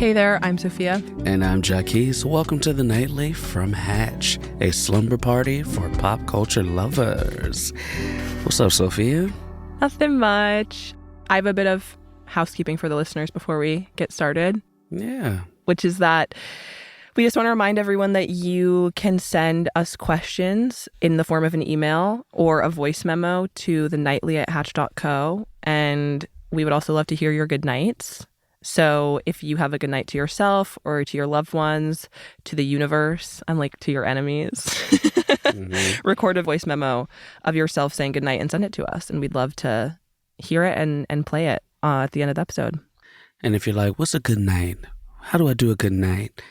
Hey there, I'm Sophia. And I'm Jacquis. Welcome to the Nightly from Hatch, a slumber party for pop culture lovers. What's up, Sophia? Nothing much. I have a bit of housekeeping for the listeners before we get started. Yeah. Which is that we just want to remind everyone that you can send us questions in the form of an email or a voice memo to thenightly@hatch.co. And we would also love to hear your goodnights. So if you have a goodnight to yourself or to your loved ones, to the universe, and like to your enemies, record a voice memo of yourself saying goodnight and send it to us. And we'd love to hear it and play it at the end of the episode. And if you're like, what's a good night? How do I do a good night?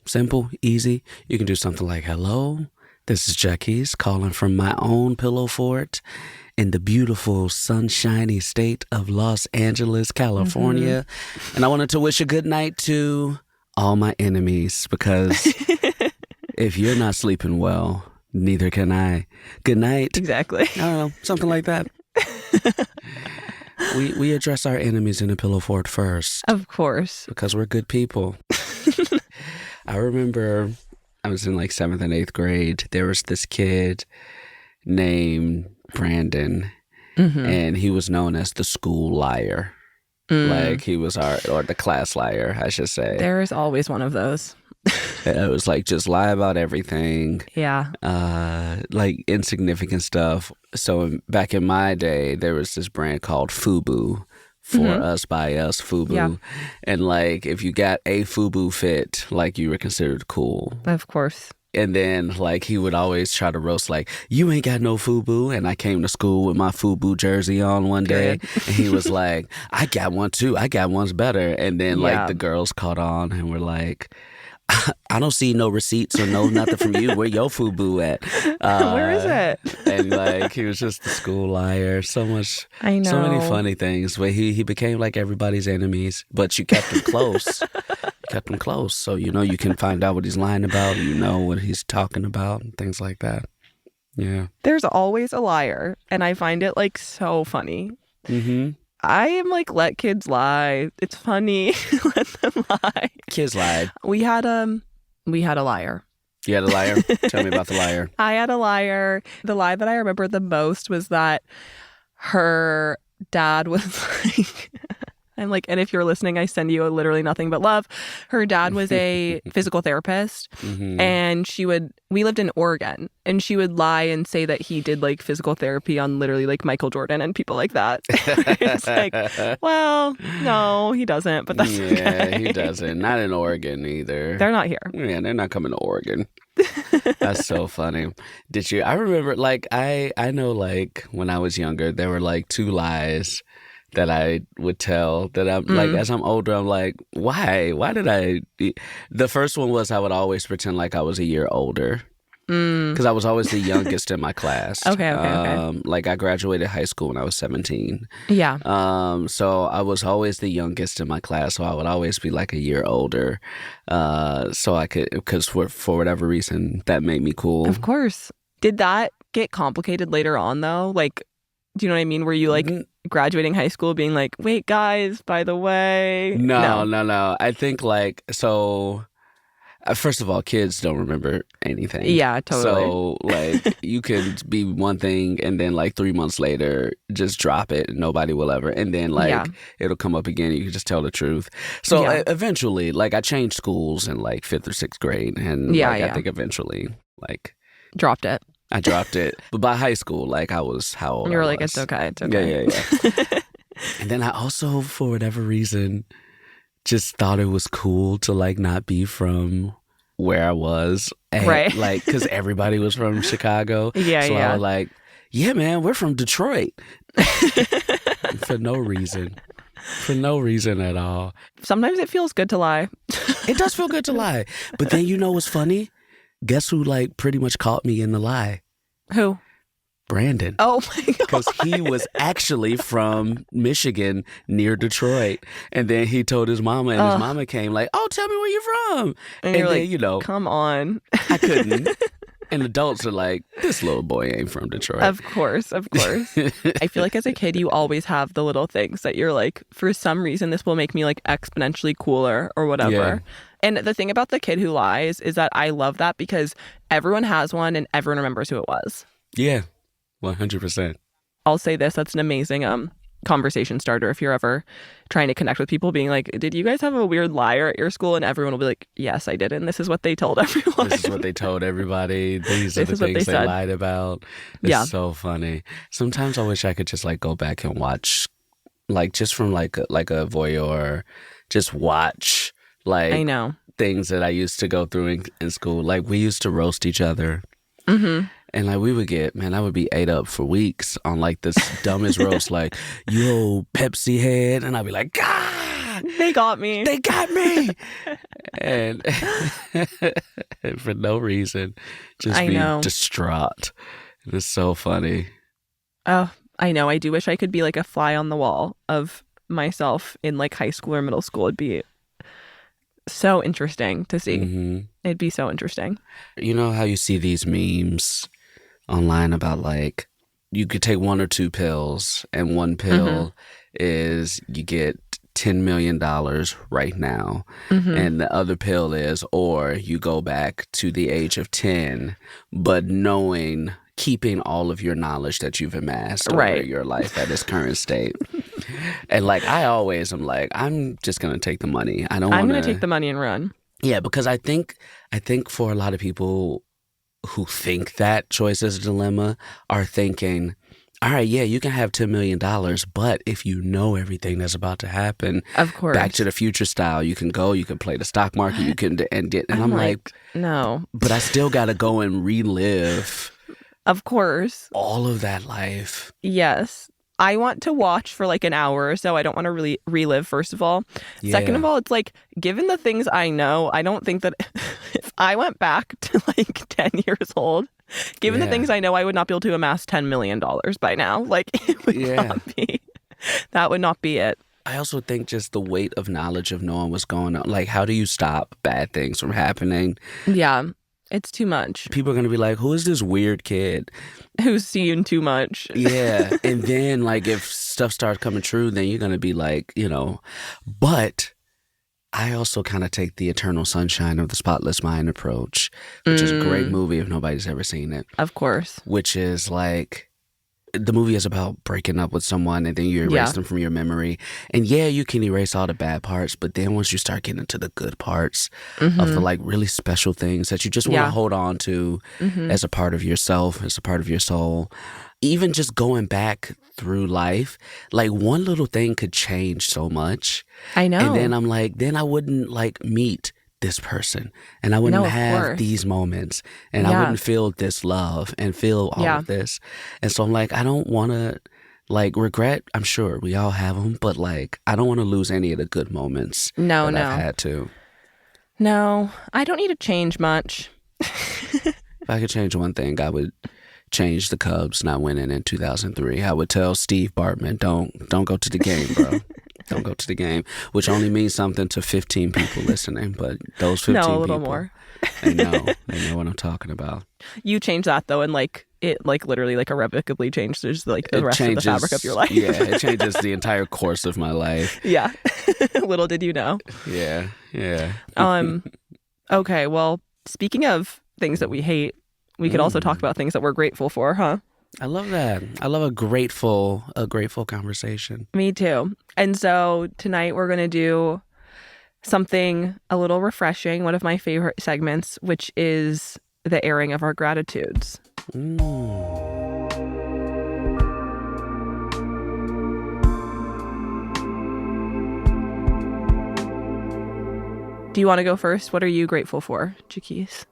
Simple, easy. You can do something like, hello, this is Jacquis calling from my own pillow fort in the beautiful, sunshiny state of Los Angeles, California. And I wanted to wish a good night to all my enemies because if you're not sleeping well, neither can I. Good night. Exactly. I don't know, something like that. We address our enemies in the pillow fort first. Of course. Because we're good people. I remember I was in like 7th and 8th grade. There was this kid named Brandon, and he was known as the school liar. Like he was or the class liar, I should say. There's always one of those. It was like just lie about everything. Yeah. Like insignificant stuff. So back in my day, there was this brand called FUBU. For us, by us, FUBU. Yeah. And like if you got a FUBU fit, like you were considered cool. Of course. And then, like, he would always try to roast, like, you ain't got no FUBU. And I came to school with my FUBU jersey on one day. And he was like, I got one, too. I got one's better. And then, like, the girls caught on and were like, I don't see no receipts or no nothing from you. Where your FUBU at? Where is it? And, like, he was just the school liar. So much. I know. So many funny things. But he became, like, everybody's enemies. But you kept him close. Kept him close, so you know you can find out what he's lying about, you know what he's talking about, and things like that. Yeah. There's always a liar, and I find it like so funny. I am like, let kids lie. It's funny. Let them lie. Kids lied. We had a liar. You had a liar? Tell me about the liar. I had a liar. The lie that I remember the most was that her dad was like, and if you're listening, I send you literally nothing but love. Her dad was a physical therapist, and we lived in Oregon, and she would lie and say that he did like physical therapy on literally like Michael Jordan and people like that. It's like, well, no, he doesn't, but that's okay. Yeah, he doesn't. Not in Oregon either. They're not here. Yeah, they're not coming to Oregon. That's so funny. I remember, like, I know, like, when I was younger, there were like 2 lies that I would tell that I'm like, as I'm older, I'm like, why did the first one was I would always pretend like I was a year older because I was always the youngest in my class. Okay. Like I graduated high school when I was 17. Yeah. So I was always the youngest in my class, so I would always be like a year older, so I could, because for whatever reason that made me cool. Of course. Did that get complicated later on though? Like, do you know what I mean? Were you like graduating high school being like, wait, guys, by the way? No. I think like, so first of all, kids don't remember anything. Yeah, totally. So like you could be one thing and then like 3 months later, just drop it and nobody will ever. And then like it'll come up again. You can just tell the truth. So eventually, like I changed schools in like 5th or 6th grade. And I think eventually like dropped it. I dropped it. But by high school, like I was how old? You were like, it's okay. Yeah. And then I also, for whatever reason, just thought it was cool to like not be from where I was. And, right. Like, because everybody was from Chicago. So I was like, yeah, man, we're from Detroit. For no reason. For no reason at all. Sometimes it feels good to lie. It does feel good to lie. But then you know what's funny? Guess who like pretty much caught me in the lie? Who? Brandon. Oh my God. Because he was actually from Michigan near Detroit. And then he told his mama, and his mama came like, oh, tell me where you're from. And you're then, like, you know, come on. I couldn't. And adults are like, this little boy ain't from Detroit. Of course. I feel like as a kid, you always have the little things that you're like, for some reason, this will make me like exponentially cooler or whatever. Yeah. And the thing about the kid who lies is that I love that because everyone has one and everyone remembers who it was. Yeah, 100%. I'll say this, that's an amazing conversation starter if you're ever trying to connect with people, being like, did you guys have a weird liar at your school? And everyone will be like, yes, I did. And this is what they told everyone. This is what they told everybody. These are the things they lied about. It's so funny. Sometimes I wish I could just like go back and watch, like just from like a voyeur, just watch like I know things that I used to go through in school. Like we used to roast each other. Mm-hmm. And like we would get, man, I would be ate up for weeks on like this dumbest roast, like, yo, Pepsi head. And I'd be like, God, they got me. And for no reason, just be distraught. And it's so funny. Oh, I know. I do wish I could be like a fly on the wall of myself in like high school or middle school. It'd be so interesting to see. Mm-hmm. It'd be so interesting. You know how you see these memes online about like you could take 1 or 2 pills, and one pill is you get $10 million right now, and the other pill is, or you go back to the age of 10, but keeping all of your knowledge that you've amassed over your life at its current state. And like I always am like, I'm just gonna take the money. I'm gonna take the money and run. Yeah, because I think for a lot of people who think that choice is a dilemma are thinking, all right, yeah, you can have $10 million, but if you know everything that's about to happen, of course, Back to the Future style, you can play the stock market, you can and I'm like, no, but I still got to go and relive, of course, all of that life. Yes. I want to watch for like an hour or so. I don't want to really relive, first of all. Yeah. Second of all, it's like, given the things I know, I don't think that if I went back to like 10 years old, given the things I know, I would not be able to amass $10 million by now. Like, it would not be. That would not be it. I also think just the weight of knowledge of knowing what's going on. Like, how do you stop bad things from happening? Yeah. It's too much. People are going to be like, who is this weird kid? Who's seeing too much. Yeah. And then, like, if stuff starts coming true, then you're going to be like, But I also kind of take the Eternal Sunshine of the Spotless Mind approach, which is a great movie if nobody's ever seen it. Of course. Which is like, the movie is about breaking up with someone and then you erase them from your memory. And yeah, you can erase all the bad parts, but then once you start getting into the good parts of the like really special things that you just want to hold on to as a part of yourself, as a part of your soul, even just going back through life, like one little thing could change so much. I know. And then I'm like, then I wouldn't like meet this person and I wouldn't have these moments and I wouldn't feel this love and feel all of this. And so I'm like, I don't want to like regret. I'm sure we all have them, but like, I don't want to lose any of the good moments I've had to. No, I don't need to change much. If I could change one thing, I would change the Cubs not winning in 2003. I would tell Steve Bartman, don't go to the game, bro. Don't go to the game, which only means something to 15 people listening, but those 15 people, a little more. they know what I'm talking about. You change that though, and like it like literally like irrevocably changes like the rest of the fabric of your life. Yeah, it changes the entire course of my life. Yeah. Little did you know. Yeah. Okay, well, speaking of things that we hate, we could also talk about things that we're grateful for, huh? I love that. I love a grateful conversation. Me too. And so tonight we're going to do something a little refreshing, one of my favorite segments, which is the airing of our gratitudes. Do you want to go first? What are you grateful for, Jacquis?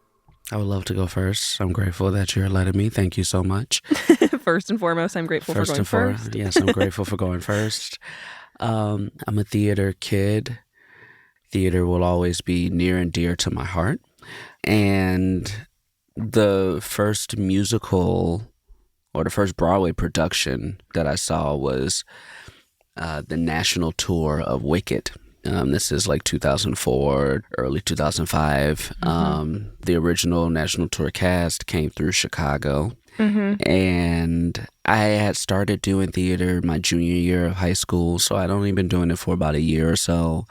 I would love to go first. I'm grateful that you're letting me. Thank you so much. First and foremost, I'm grateful for going first. Yes, I'm grateful for going first. I'm a theater kid. Theater will always be near and dear to my heart. And the first musical or the first Broadway production that I saw was the national tour of Wicked This is like 2004, early 2005. The original national tour cast came through Chicago. And I had started doing theater my junior year of high school, so I'd only been doing it for about a year or so.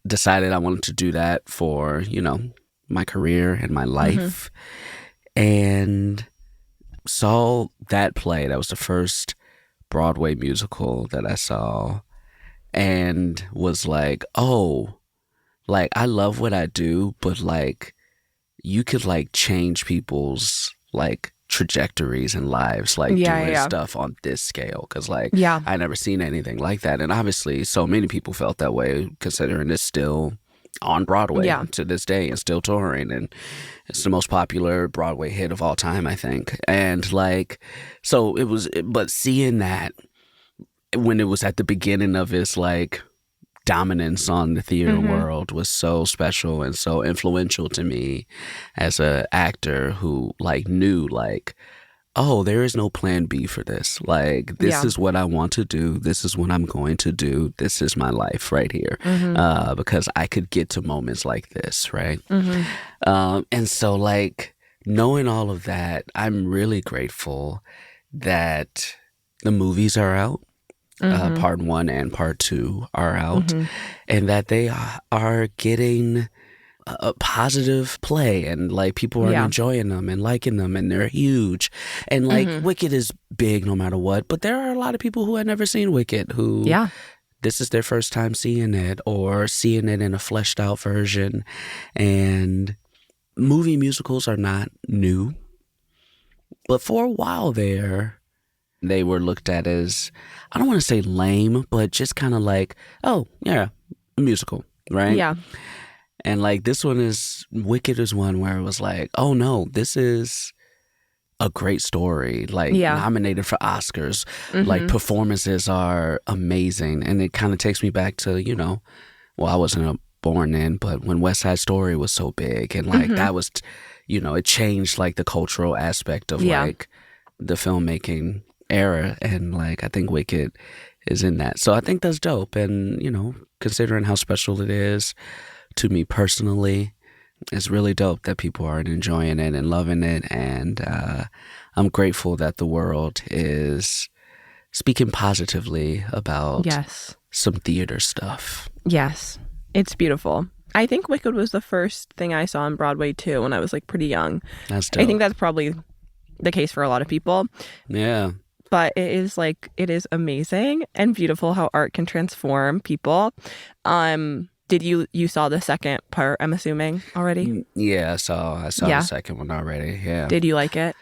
Decided I wanted to do that for, my career and my life. And saw that play. That was the first Broadway musical that I saw, and was like, oh, like, I love what I do, but like, you could like change people's like trajectories and lives, like doing stuff on this scale, because like I never seen anything like that. And obviously so many people felt that way, considering it's still on Broadway to this day and still touring, and it's the most popular Broadway hit of all time, I think. And like, so it was, but seeing that when it was at the beginning of its like dominance on the theater world was so special and so influential to me as a actor who like knew like, oh, there is no plan B for this. Like, this is what I want to do. This is what I'm going to do. This is my life right here. Because I could get to moments like this, right? And so like, knowing all of that, I'm really grateful that the movies are out. Part 1 and part 2 are out, and that they are getting a positive play, and like people are enjoying them and liking them, and they're huge. And like Wicked is big no matter what, but there are a lot of people who had never seen Wicked who this is their first time seeing it, or seeing it in a fleshed out version. And movie musicals are not new, but for a while there, they were looked at as, I don't want to say lame, but just kind of like, oh, yeah, a musical, right? Yeah. And like Wicked is one where it was like, oh no, this is a great story, like nominated for Oscars, like performances are amazing. And it kind of takes me back to, well, I wasn't born then, but when West Side Story was so big, and like that was, it changed like the cultural aspect of like the filmmaking era, and like I think Wicked is in that. So I think that's dope. And considering how special it is to me personally, it's really dope that people are enjoying it and loving it. And I'm grateful that the world is speaking positively about some theater stuff. Yes, it's beautiful. I think Wicked was the first thing I saw on Broadway too when I was like pretty young. That's dope. I think that's probably the case for a lot of people. Yeah. But it is amazing and beautiful how art can transform people. Did you saw the second part, I'm assuming, already? Yeah, I saw the second one already. Yeah. Did you like it?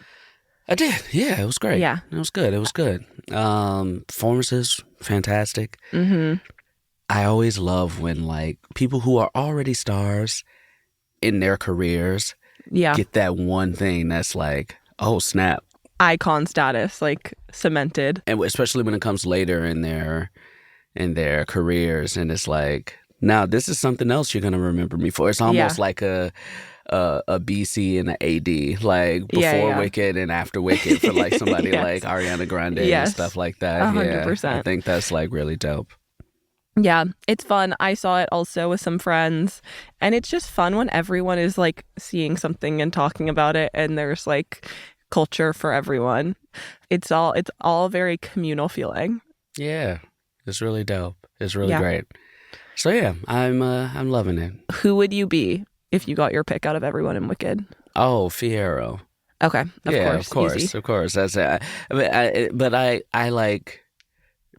I did. Yeah, it was great. Yeah. It was good. Performances, fantastic. I always love when like people who are already stars in their careers get that one thing that's like, oh snap. Icon status, like cemented. And especially when it comes later in their careers, and it's like, now this is something else you're gonna remember me for. It's almost like a BC and an AD, like before Wicked and after Wicked, for like somebody like Ariana Grande and stuff like that. 100%. Yeah, I think that's like really dope. Yeah, it's fun. I saw it also with some friends, and it's just fun when everyone is like seeing something and talking about it, and there's like culture for everyone. It's all very communal feeling. Yeah, it's really dope. It's really great. So yeah, I'm loving it. Who would you be if you got your pick out of everyone in Wicked? Oh, Fiyero. Okay, of course, easy. Of course. That's it. But I like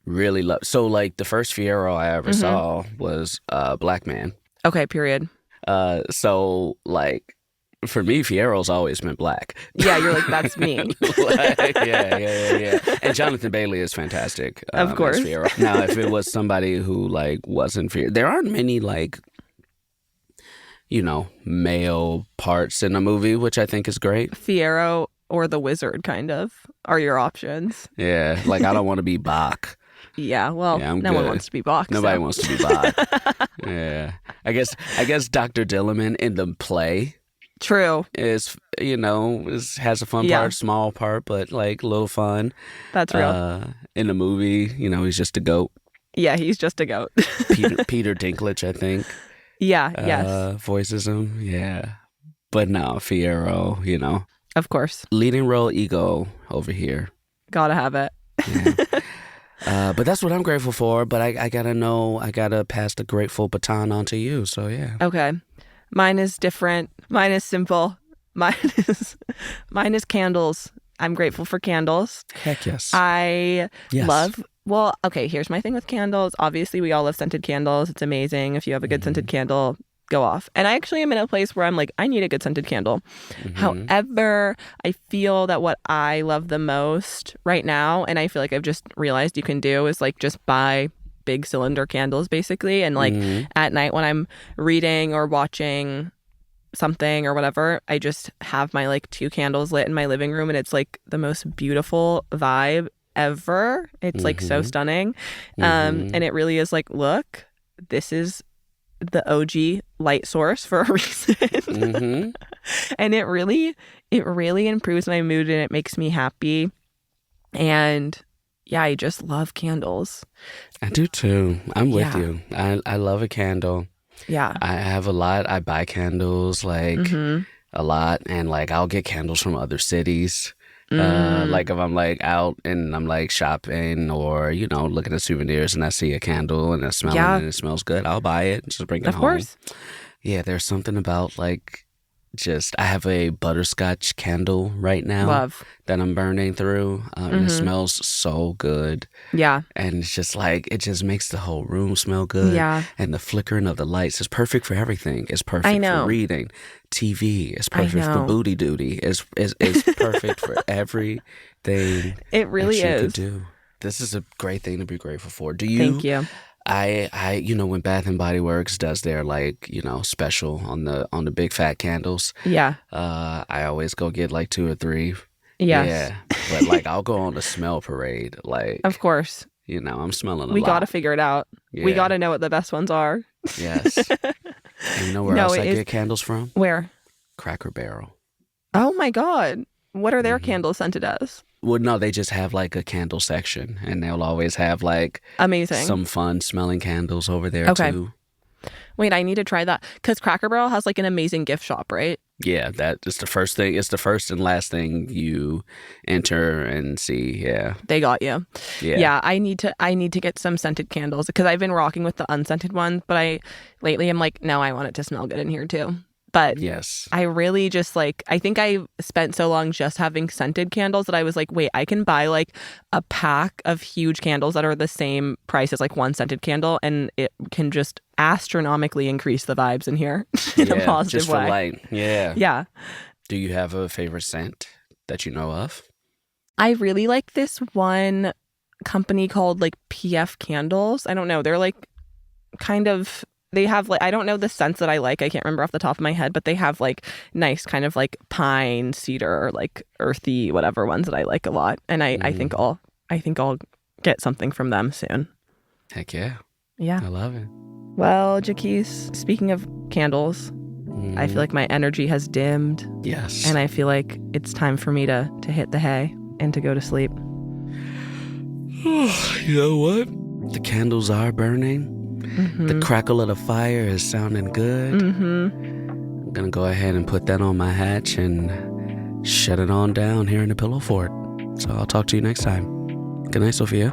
really love. So like the first Fiyero I ever saw was Black Man. Okay, period. So like, for me, Fiero's always been black. Yeah, you're like, that's me. Yeah. And Jonathan Bailey is fantastic. Of course. Now, if it was somebody who like wasn't Fiero, there aren't many like, male parts in a movie, which I think is great. Fiyero or the Wizard, kind of, are your options. Yeah, like I don't want to be Bach. Yeah, well, no one wants to be Bach. Nobody wants to be Bach. Yeah, I guess Dr. Dillerman in the play. True. Is has a fun part, small part, but like a little fun. That's real. In the movie, he's just a goat. Yeah, he's just a goat. Peter Dinklage, I think. Yeah, yes. Voices him. Yeah. But no, Fierro, Of course. leading role ego over here. Gotta have it. Yeah. But that's what I'm grateful for. But I gotta pass the grateful baton on to you. So yeah. Okay. Mine is different. Mine is simple. Mine is candles. I'm grateful for candles. Heck yes. I Yes. love, well, okay, here's my thing with candles. Obviously, we all love scented candles. It's amazing. If you have a good scented candle, go off. And I actually am in a place where I'm like, I need a good scented candle. However, I feel that what I love the most right now, and I feel like I've just realized you can do, is like just buy big cylinder candles basically. And like at night when I'm reading or watching something or whatever, I just have my like 2 candles lit in my living room, and it's like the most beautiful vibe ever. It's like so stunning. And it really is like, look, this is the OG light source for a reason. And it really improves my mood, and it makes me happy. And yeah, I just love candles. I do too. I'm with you. I love a candle. Yeah. I have a lot. I buy candles like a lot, and like I'll get candles from other cities. Like if I'm like out and I'm like shopping or looking at souvenirs and I see a candle and I smell it and it smells good, I'll buy it and just bring it home. Of course. Yeah, there's something about like I have a butterscotch candle right now that I'm burning through, and it smells so good. Yeah. And it's just like, it just makes the whole room smell good. Yeah. And the flickering of the lights is perfect for everything. It's perfect for reading. TV is perfect for booty duty. It's perfect for everything. It really is. Could do. This is a great thing to be grateful for. Thank you. I when Bath and Body Works does their like special on the big fat candles, I always go get like 2 or 3. Yeah, but like I'll go on the smell parade, like, of course, I'm smelling a lot. We gotta figure it out. We gotta know what the best ones are. Yes. And you know where else I get candles from? Where? Cracker Barrel. Oh my God, what are their candles scented as? Well, no, they just have like a candle section, and they'll always have like some fun smelling candles over there too. Wait, I need to try that, because Cracker Barrel has like an amazing gift shop, right? Yeah, that is the first thing. It's the first and last thing you enter and see. Yeah, they got you. Yeah. I need to get some scented candles, because I've been rocking with the unscented ones, but lately I'm like, no, I want it to smell good in here too. But yes, I really just like, I think I spent so long just having scented candles that I was like, wait, I can buy like a pack of huge candles that are the same price as like one scented candle, and it can just astronomically increase the vibes in here in a positive just way. For light. Yeah. Yeah. Do you have a favorite scent that you know of? I really like this one company called like PF Candles. I don't know. They're like kind of, they have like, I don't know the scents that I like. I can't remember off the top of my head, but they have like nice kind of like pine, cedar, or like earthy, whatever ones that I like a lot. And I think I'll get something from them soon. Heck yeah. Yeah. I love it. Well, Jacquis, speaking of candles, I feel like my energy has dimmed. Yes. And I feel like it's time for me to hit the hay and to go to sleep. You know what? The candles are burning. The crackle of the fire is sounding good. I'm going to go ahead and put that on my hatch and shut it on down here in the pillow fort. So I'll talk to you next time. Good night, Sophia.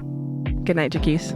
Good night, Jacquis.